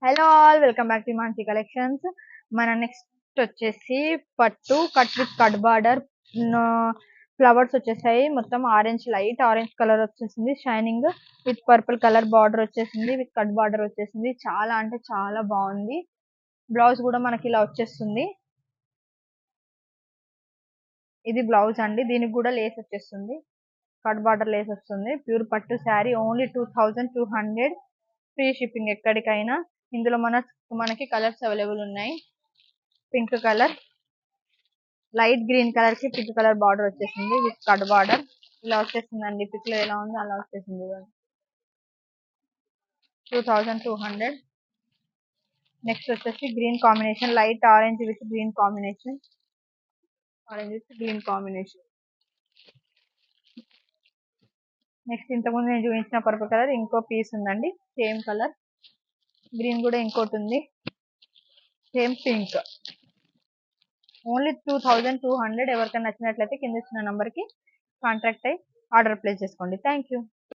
Hello all, welcome back to Mansi collections. మన next వచ్చేసి పట్టు cut with cut border flowers వచ్చేసాయి. మొత్తం ఆరెంజ్, లైట్ ఆరెంజ్ కలర్ వచ్చేసింది. Shining with purple colour border వచ్చేసింది. విత్ కట్ బార్డర్ వచ్చేసింది. చాలా అంటే చాలా బాగుంది. బ్లౌజ్ కూడా మనకి ఇలా వచ్చేస్తుంది. ఇది బ్లౌజ్ అండి. దీనికి కూడా లేస్ వచ్చేస్తుంది. కట్ బార్డర్ లేస్ వస్తుంది. ప్యూర్ పట్టు శారీ. ఓన్లీ 2200. ఫ్రీ షిప్పింగ్ ఎక్కడికైనా. ఇందులో మనకి కలర్స్ అవైలబుల్ ఉన్నాయి. Pink colour, light green colour కి పింక్ కలర్ బార్డర్ వచ్చేసింది. విత్ కట్ బార్డర్ ఇలా వచ్చేసిందండి. పిక్ లో ఎలా ఉందో అలా వచ్చేసింది. 2200. నెక్స్ట్ వచ్చేసి green combination, light orange with green combination. Orange with green combination. Next ఇంతకుముందు నేను చూపించిన పర్పుల్ కలర్ ఇంకో పీస్ ఉందండి. Same colour. గ్రీన్ కూడా ఇంకోటి ఉంది. Same pink. ఓన్లీ 2200. ఎవరికైనా నచ్చినట్లయితే కింద ఇచ్చిన నంబర్ కి కాంటాక్ట్ అయ్యి ఆర్డర్ ప్లేస్ చేసుకోండి. Thank you.